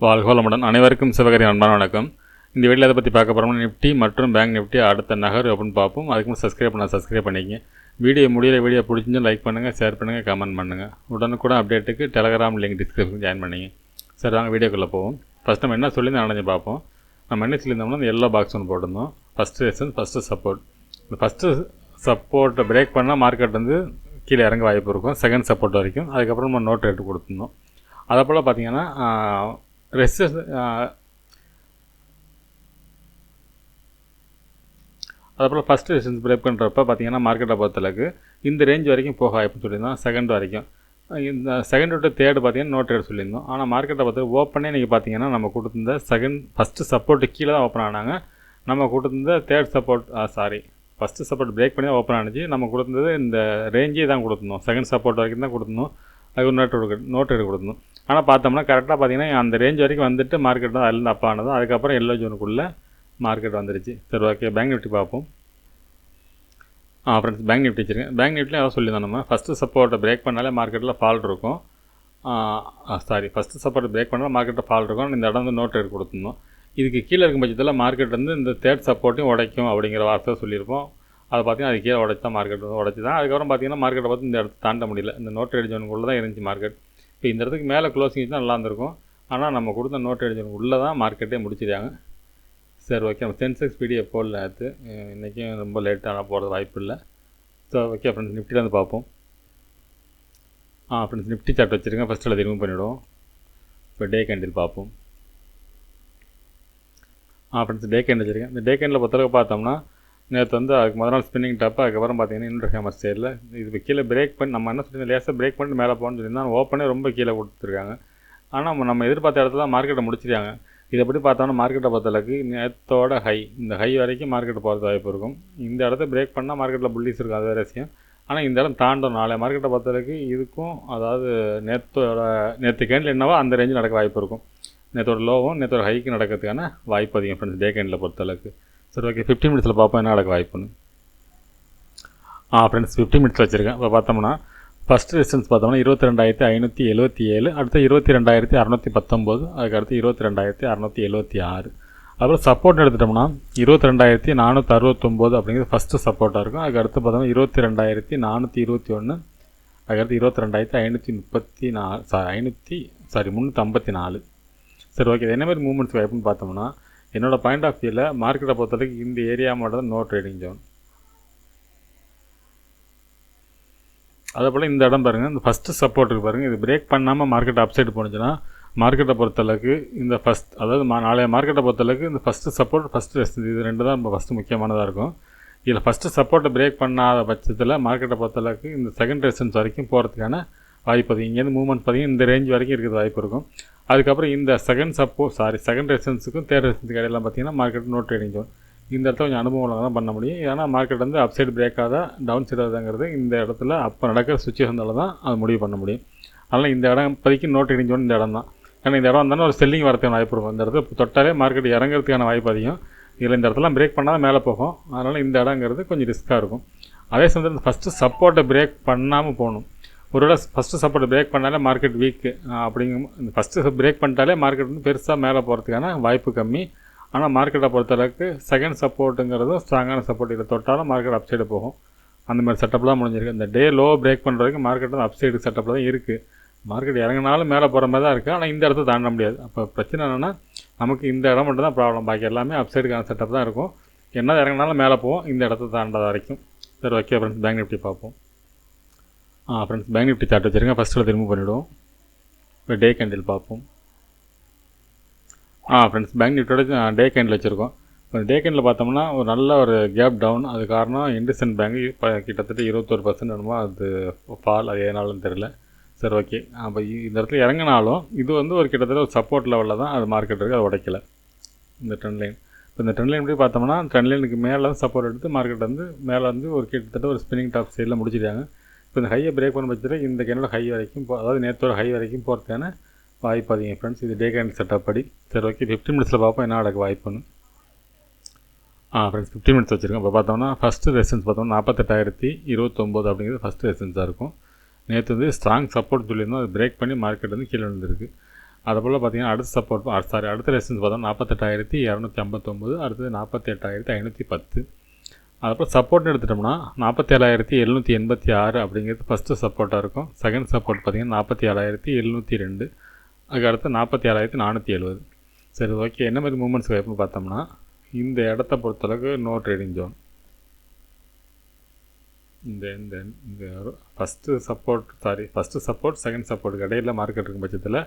வாழ்க வளமுடன். அனைவருக்கும் சிவகரி அன்பான வணக்கம். இந்த வீடியோவில் அதை பற்றி பார்க்க போகிறோம்னா நிஃப்டி மற்றும் பேங்க் நிஃப்டி அடுத்த நகர் அப்படின்னு பார்ப்போம். அதுக்கு முன்னாடி சப்ஸ்கிரைப் பண்ணிக்கங்க. வீடியோ பிடிச்சிருந்து லைக் பண்ணுங்கள், ஷேர் பண்ணுங்கள், கமெண்ட் பண்ணுங்கள். உடனுக்குடன் அப்டேட்டுக்கு டெலகிராம் லிங்க் டிஸ்கிரிப்ஷன் ஜாயின் பண்ணிங்க. சரி, வாங்க வீடியோக்குள்ளே போவோம். ஃபஸ்ட் நம்ம என்ன சொல்லி நடந்து பார்ப்போம். நம்ம என்ன சொல்லியிருந்தோம்னா இந்த எல்லோ பாக்ஸ் ஒன்று போட்டிருந்தோம். First ரெசன்ஸ், first support. இந்த ஃபஸ்ட்டு சப்போர்ட்டை பிரேக் பண்ணால் மார்க்கெட் வந்து கீழே இறங்க வாய்ப்பு இருக்கும், செகண்ட் சப்போர்ட் வரைக்கும். அதுக்கப்புறம் நம்ம நோட் ரேட்டு கொடுத்துருந்தோம். அதை போல் பார்த்திங்கன்னா அதுபோல் ஃபஸ்ட்டு ரெசிஸ்டன்ஸ் பிரேக் பண்ணுறப்ப பார்த்திங்கன்னா மார்க்கெட்டை பொறுத்தளவுக்கு இந்த ரேஞ்ச் வரைக்கும் போக வாய்ப்புன்னு சொல்லியிருந்தோம். செகண்ட் வரைக்கும், இந்த செகண்ட் விட்டு தேர்டு பார்த்திங்கன்னா நோட் ரேட் சொல்லியிருந்தோம். ஆனால் மார்க்கெட்டை பொறுத்த ஓப்பனே நீங்கள் பார்த்திங்கன்னா நம்ம கொடுத்துருந்த ஃபஸ்ட்டு சப்போர்ட்டு கீழே தான் ஓப்பன் ஆனாங்க. நம்ம கொடுத்துருந்த third support first support break பண்ணி தான் ஓப்பன் ஆனிச்சு. நம்ம கொடுத்துருந்தது இந்த ரேஞ்சே தான் கொடுத்துருந்தோம், செகண்ட் சப்போர்ட் வரைக்கும் தான் கொடுத்துருந்தோம். அது ஒரு நோட் ரேட் கொடுத்துருந்தோம். ஆனால் பார்த்தோம்னா கரெக்டாக பார்த்திங்கன்னா அந்த ரேஞ்ச் வரைக்கும் வந்துட்டு மார்க்கெட் தான் அதில் அப் ஆனது. அதுக்கப்புறம் எல்லோ ஜோனுக்குள்ளே மார்க்கெட் வந்துருச்சு. சரி, ஓகே. பேங்க் நிஃப்டி பார்ப்போம். ஃப்ரெண்ட்ஸ், பேங்க் நிஃப்டி வச்சுருக்கேன். பேங்க் நிஃப்டியும் அதான் சொல்லியிருந்தோம். நம்ம ஃபஸ்ட்டு சப்போர்ட்டை பிரேக் பண்ணாலே மார்க்கெட்டில் ஃபால் இருக்கும். ஃபஸ்ட்டு சப்போர்ட்டை பிரேக் பண்ணால் மார்க்கெட்டில் ஃபால் இருக்கும். இந்த இடம் வந்து நோட் ரேட் கொடுத்துருந்தோம். இதுக்கு கீழே இருக்கும் பட்சத்தில் மார்க்கெட் வந்து இந்த தேர்ட் சப்போர்ட்டையும் உடைக்கும் அப்படிங்கிற வார்த்தை சொல்லியிருப்போம். அதை பார்த்திங்கன்னா அது கீழே உடைச்சி தான் மார்க்கெட் உடைச்சி தான். அதுக்கப்புறம் பார்த்திங்கன்னா மார்க்கெட்டை பார்த்து இந்த இடத்த தாண்ட முடியல. இந்த நோட் ரேட் ஜோனுக்குள்ளே தான் இருந்துச்சு மார்க்கெட். இப்போ இந்த இடத்துக்கு மேலே க்ளோசிங் தான் நல்லா இருந்திருக்கும். ஆனால் நம்ம கொடுத்த நோட் ரேட் ஜோனுக்கு உள்ளே தான் மார்க்கெட்டே முடிச்சிருக்காங்க. சரி, ஓகே. நம்ம சென்செக்ஸ் பிடிஎஃப் போடல நேற்று, இன்றைக்கும் ரொம்ப லேட்டாக போகிறது வாய்ப்பு இல்லை. ஸோ ஓகே ஃப்ரெண்ட்ஸ், நிஃப்டியில் வந்து பார்ப்போம். ஃப்ரெண்ட்ஸ், நிஃப்டி சார்ட் வச்சுருக்கேன். ஃபஸ்ட்டில் ரிமூவ் பண்ணிவிடுவோம். இப்போ டே கேண்டில் பார்ப்போம். ஃப்ரெண்ட்ஸ், டே கேண்டில் வச்சுருக்கேன். இந்த டே கேண்டில் பொறுத்தளவுக்கு பார்த்தோம்னா நேற்று வந்து அதுக்கு முதல் நாள் ஸ்பின்னிங் டாப்பு, அதுக்கப்புறம் பார்த்திங்கன்னா இன்னொரு ஃபேமஸ் சைடில் இது கீழே பிரேக் பண்ணி நம்ம என்ன சொல்லி லேசாக பிரேக் பண்ணிட்டு மேலே போகணும்னு சொல்லியிருந்தால் ஓப்பனே ரொம்ப கீழே கொடுத்துருக்காங்க. ஆனால் நம்ம எதிர்பார்த்த இடத்துல தான் மார்க்கெட்டை முடிச்சிருக்காங்க. இதை எப்படி பார்த்தோம்னா மார்க்கெட்டை பொறுத்தளவுக்கு நேற்றோட இந்த ஹை வரைக்கும் மார்க்கெட் போகிறது வாய்ப்பு இருக்கும். இந்த இடத்த பிரேக் பண்ணால் மார்க்கெட்டில் புல்லிஸ் இருக்கும், அது வேறு விஷயம். ஆனால் இந்த இடம் தாண்டும் நாளை மார்க்கெட்டை பொறுத்தளவுக்கு இதுக்கும், அதாவது நேற்று கேண்டில் என்னவோ அந்த ரேஞ்சு நடக்க வாய்ப்பு இருக்கும். நேற்றோட லோவும் நேற்றோட ஹைக்கு நடக்கிறதுக்கான வாய்ப்பு அதிகம் ஃப்ரெண்ட்ஸ், டே கேண்டில் பொறுத்தளவுக்கு. சரி, ஓகே. 15 மினிட்ஸில் பார்ப்போம் என்ன நடக்க வாய்ப்புன்னு. ஃப்ரெண்ட்ஸ், 15 மினிட்ஸ் வச்சுருக்கேன். இப்போ பார்த்தோம்னா ஃபஸ்ட்டு ரெசிஸ்டன்ஸ் பார்த்தோம்னா 22,577, அடுத்து 22,619, அதுக்கு அடுத்து 22,676. அப்புறம் சப்போர்ட் எடுத்துட்டோம்னா 22,469 அப்படிங்கிறது ஃபஸ்ட்டு சப்போர்ட்டாக இருக்கும். அதுக்கு அடுத்து பார்த்தோம்னா 22,421, அதுக்கடுத்து 22,554 சரி, ஓகே. என்ன மாதிரி மூவ்மெண்ட்ஸ் வாய்ப்புன்னு பார்த்தோம்னா என்னோடய பாயிண்ட் ஆஃப் வியூவில் மார்க்கெட்டை பொறுத்தவரைக்கும் இந்த ஏரியா மட்டும் தான் நோ ட்ரேடிங் ஜோன். அதே போல் இந்த இடம் பாருங்கள், இந்த ஃபஸ்ட்டு சப்போர்ட்டுக்கு பாருங்கள். இது பிரேக் பண்ணாமல் மார்க்கெட் அப்சைடு போணுச்சுன்னா மார்க்கெட்டை பொறுத்தளவுக்கு இந்த அதாவது நாளைய மார்க்கெட்டை பொறுத்தளவுக்கு இந்த ஃபஸ்ட்டு சப்போர்ட், ஃபஸ்ட்டு ரெசிஸ்டன்ஸ், இது ரெண்டு தான் நம்ம ஃபஸ்ட்டு முக்கியமானதாக இருக்கும். இதில் ஃபஸ்ட்டு சப்போர்ட்டை பிரேக் பண்ணாத பட்சத்தில் மார்க்கெட்டை பொறுத்தளவுக்கு இந்த செகண்ட் ரெசிஸ்டன்ஸ் வரைக்கும் போகிறதுக்கான வாய்ப்பு அதிகம். இங்கேருந்து மூவ்மெண்ட் பார்த்திங்கன்னா இந்த ரேஞ்ச் வரைக்கும் இருக்கிறது வாய்ப்பு இருக்கும். அதுக்கப்புறம் இந்த செகண்ட் ரெசிஸ்டன்ஸுக்கும் தேர்ட் ரெசிஸ்டன்ஸுக்கு இடையெல்லாம் பார்த்திங்கன்னா மார்க்கெட் நோ ட்ரேடிங் ஜோன். இந்த இடத்துல கொஞ்சம் அனுபவம் தான் பண்ண முடியும். ஏன்னா மார்க்கெட் வந்து அப் சைடு பிரேக் ஆகாத டவுன் சைடு ஆகுதுங்கிறது இந்த இடத்துல அப்போ நடக்கிற சுச்சுவேஷனால தான் அது முடிவு பண்ண முடியும். அதனால் இந்த இடம் இப்போதைக்கு நோ ட்ரேடிங் ஜோன் இந்த இடம் தான். ஏன்னா இந்த இடம் வந்தாலும் ஒரு செல்லிங் வரதுக்கான வாய்ப்பு இருக்கும். இந்த இடத்துல தொட்டாலே மார்க்கெட் இறங்குறதுக்கான வாய்ப்பு அதிகம். இதில் இந்த இடத்துல பிரேக் பண்ணால் மேலே போகும். அதனால் இந்த இடங்கிறது கொஞ்சம் ரிஸ்க்காக இருக்கும். அதே சமயத்தில் இந்த ஃபஸ்ட்டு சப்போர்ட்டை பிரேக் பண்ணாமல் போகணும். ஒருவேளை ஃபஸ்ட்டு சப்போர்ட்டை பிரேக் பண்ணாலே மார்க்கெட் வீக்கு அப்படிங்கும். இந்த ஃபஸ்ட்டு பிரேக் பண்ணிட்டாலே மார்க்கெட் வந்து பெருசாக மேலே போகிறதுக்கான வாய்ப்பு கம்மி. ஆனால் மார்க்கெட்டை பொறுத்தளவுக்கு செகண்ட் சப்போர்ட்டுங்கிறதும் ஸ்ட்ராங்கான சப்போர்ட் இதை தொட்டாலும் மார்க்கெட் அப்சைடு போகும். அந்த மாதிரி செட்டப் தான் முடிஞ்சிருக்கு. இந்த டே லோ பிரேக் பண்ணுற வரைக்கும் மார்க்கெட் வந்து அப்சைடு செட்டப்பில் தான் இருக்குது. மார்க்கெட் இறங்கினாலும் மேலே போகிற மாதிரி தான் இருக்குது. ஆனால் இந்த இடத்த தாண்ட முடியாது. அப்போ பிரச்சனை என்னென்னா நமக்கு இந்த இடம் மட்டும் தான் ப்ராப்ளம், பாக்கி எல்லாமே அப்சைடுக்கான செட்டப் தான் இருக்கும். என்ன இறங்கினாலும் மேலே போவோம் இந்த இடத்த தாண்டாத வரைக்கும். சரி, ஓகே ஃப்ரெண்ட்ஸ், பேங்க் நிஃப்டி பார்ப்போம். ஃப்ரெண்ட்ஸ், பேங்க் நிஃப்டி சார்ட் வச்சுருங்க. ஃபஸ்ட்டில் ரிமூவ் பண்ணிவிடுவோம். இப்போ டே கேண்டில் பார்ப்போம். ஃப்ரெண்ட்ஸ், பேங்க் நிஃப்டியோட டே கேண்டில் வச்சுருக்கோம். இப்போ டே கேண்டில் பார்த்தோம்னா ஒரு நல்ல ஒரு கேப் டவுன். அது காரணம் இண்டஸ்இண்ட் பேங்க் கிட்டத்தட்ட 21% என்னமோ அது ஃபால். அது ஏனாலும் தெரில. சரி, ஓகே. அப்போ இந்த இடத்துல இறங்கினாலும் இது வந்து ஒரு கிட்டத்தட்ட ஒரு சப்போர்ட் லெவலில் தான் அது மார்க்கெட் இருக்குது. அது உடைக்கல இந்த ட்ரெண்ட் லைன். இப்போ இந்த ட்ரெண்ட் லைன் எப்படி பார்த்தோம்னா ட்ரெண்ட் லைனுக்கு மேலே சப்போர்ட் எடுத்து மார்க்கெட் வந்து மேலே வந்து ஒரு கிட்டத்தட்ட ஒரு ஸ்பின்னிங் டாப் சைடில் முடிச்சிட்டாங்க. இப்போ இந்த ஹையை பிரேக் பண்ண பட்சத்தில் இந்த கேண்டோட ஹை வரைக்கும் அதாவது நேற்றோட ஹை வரைக்கும் போகிறதுக்கான வாய்ப்பு அதிகம் ஃப்ரெண்ட்ஸ். இது டே கேண்டில் செட்டப் படி. சரி, ஓகே. 15 மினிட்ஸில் பார்ப்போம் என்ன நடக்க வாய்ப்புன்னு. ஃப்ரெண்ட்ஸ், 15 மினிட்ஸ் வச்சுருக்கோம். இப்போ பார்த்தோம்னா ஃபஸ்ட்டு ரெசிஸ்டன்ஸ் பார்த்தோம்னா 48,029 அப்படிங்கிறது ஃபஸ்ட்டு ரெசிஸ்டன்ஸாக இருக்கும். நேற்று வந்து ஸ்ட்ராங் சப்போர்ட் சொல்லியிருந்தோம், அது பிரேக் பண்ணி மார்க்கெட் வந்து கீழே வந்துருக்கு. அதுபோல் பார்த்தீங்கன்னா அடுத்த சப்போர்ட் அடுத்த ரெசிஸ்டன்ஸ் பார்த்தோம்னா 48,259, அடுத்தது 48,510. அதுக்கப்புறம் சப்போர்ட்னு எடுத்துட்டோம்னா 47,786 அப்படிங்கிறது ஃபஸ்ட்டு சப்போர்ட்டாக இருக்கும். செகண்ட் சப்போர்ட் பார்த்திங்கன்னா 47,702, அதுக்கு அடுத்து 47,470. சரி, ஓகே. என்ன மாதிரி மூமெண்ட்ஸ் வைப்புன்னு பார்த்தோம்னா இந்த இடத்த பொறுத்தளவுக்கு நோ ட்ரேடிங் ஜோன். இந்த இந்த இந்த ஃபஸ்ட்டு சப்போர்ட் செகண்ட் சப்போர்ட்டுக்கு இடையில் மார்க்கெட் இருக்கும் பட்சத்தில்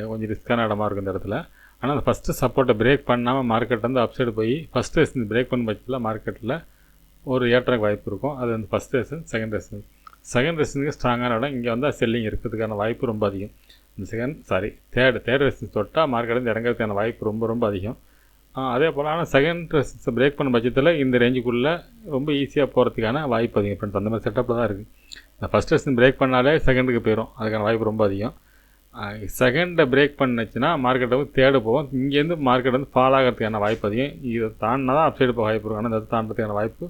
கொஞ்சம் ரிஸ்க்கான இடமா இருக்கும் இந்த இடத்துல. ஆனால் அந்த ஃபஸ்ட்டு சப்போர்ட்டை பிரேக் பண்ணாமல் மார்க்கெட் வந்து அப்சைடு போய் ஃபஸ்ட்டு ரெசிஸ்டன்ஸ் பிரேக் பண்ண பட்சத்தில் மார்க்கெட்டில் ஒரு ஏற்றக்கு வாய்ப்பு இருக்கும். அது வந்து ஃபஸ்ட் ரெசிஸ்டன்ஸ், செகண்ட் ரெசிஸ்டன்ஸுக்கு ஸ்ட்ராங்கான இடம். இங்கே வந்து செல்லிங் இருக்கிறதுக்கான வாய்ப்பு ரொம்ப அதிகம். இந்த தேர்ட் ரெசிஸ்டன்ஸ் தொட்டால் மார்க்கெட் வந்து இறங்கிறதுக்கான வாய்ப்பு ரொம்ப ரொம்ப அதிகம். அதே போல் ஆனால் செகண்ட் ரெசிஸ்டன்ஸை பிரேக் பண்ண பட்சத்தில் இந்த ரேஞ்சுக்குள்ளே ரொம்ப ஈஸியாக போகிறதுக்கான வாய்ப்பு அதிகம் ஃப்ரெண்ட்ஸ். அந்த மாதிரி செட்டப்பில் தான் இருக்குது. இந்த ஃபஸ்ட் ரெசிஸ்டன்ஸ் பிரேக் பண்ணாலே செகண்டுக்கு போயிடும், அதுக்கான வாய்ப்பு ரொம்ப அதிகம். செகண்டை பிரேக் பண்ணுச்சுன்னா மார்க்கெட்டை வந்து தேட போகும். இங்கேருந்து மார்க்கெட் வந்து ஃபால் ஆகிறதுக்கான வாய்ப்பு அதிகம். இதை தாண்டினா தான் அப்சைடு போக வாய்ப்பு இருக்கும். ஆனால் இந்த தாண்டதுக்கான வாய்ப்பு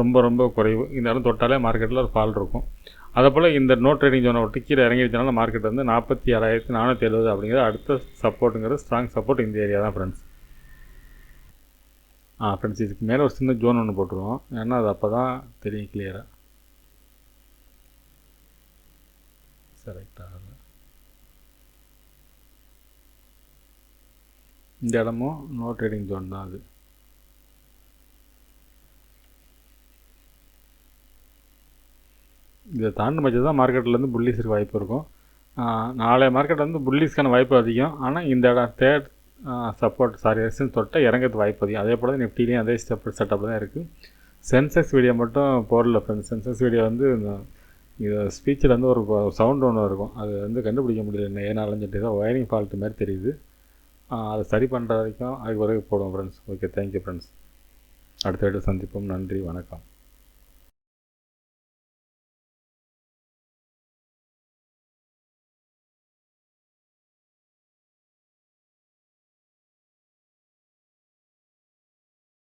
ரொம்ப ரொம்ப குறைவு. இந்த இடம் தொட்டாலே மார்க்கெட்டில் ஒரு ஃபால் இருக்கும். அதே போல் இந்த நோ ட்ரேடிங் ஜோனை விட்டு கீழே இறங்கிடுச்சனால மார்க்கெட் வந்து 47,470 அப்படிங்கிறது அடுத்த சப்போர்ட்டுங்கிறது ஸ்ட்ராங் சப்போர்ட் இந்த ஏரியா தான் ஃப்ரெண்ட்ஸ். ஃப்ரெண்ட்ஸ், இதுக்கு மேலே ஒரு சின்ன ஜோன் ஒன்று போட்டுருவோம். ஏன்னா அது அப்போ தான் தெரியும் கிளியராக. செலக்ட் ஆகலை. இந்த இடமும் நோ ட்ரேடிங் ஜோன் தான். அது இதை தாண்டி பட்சம் தான் மார்க்கெட்லேருந்து புல்லிஸுக்கு வாய்ப்பு இருக்கும். நாளைய மார்க்கெட் வந்து புல்லிஸ்க்கான வாய்ப்பு அதிகம். ஆனால் இந்த இடம் தேர்ட் ரெசிஸ்டன்ஸ் தொட்ட இறங்கிறது வாய்ப்பு அதிகம். அதே போல் நிஃப்டிலையும் அதே செட்டப் தான் இருக்குது. சென்செக்ஸ் வீடியோ மட்டும் போடல ஃப்ரெண்ட்ஸ். சென்செக்ஸ் வீடியோ வந்து இது ஸ்பீச்சில் வந்து ஒரு சவுண்ட் ஒன்று இருக்கும். அது வந்து கண்டுபிடிக்க முடியல. ஏனாலும் சொல்லிட்டு ஒயரிங் ஃபால்ட்டு மாதிரி தெரியுது. அதை சரி பண்ணுற வரைக்கும் அதுக்கு பிறகு போடுவோம் ஃப்ரெண்ட்ஸ். Okay, thank you friends. அடுத்த வீடியோ சந்திப்போம். நன்றி, வணக்கம்.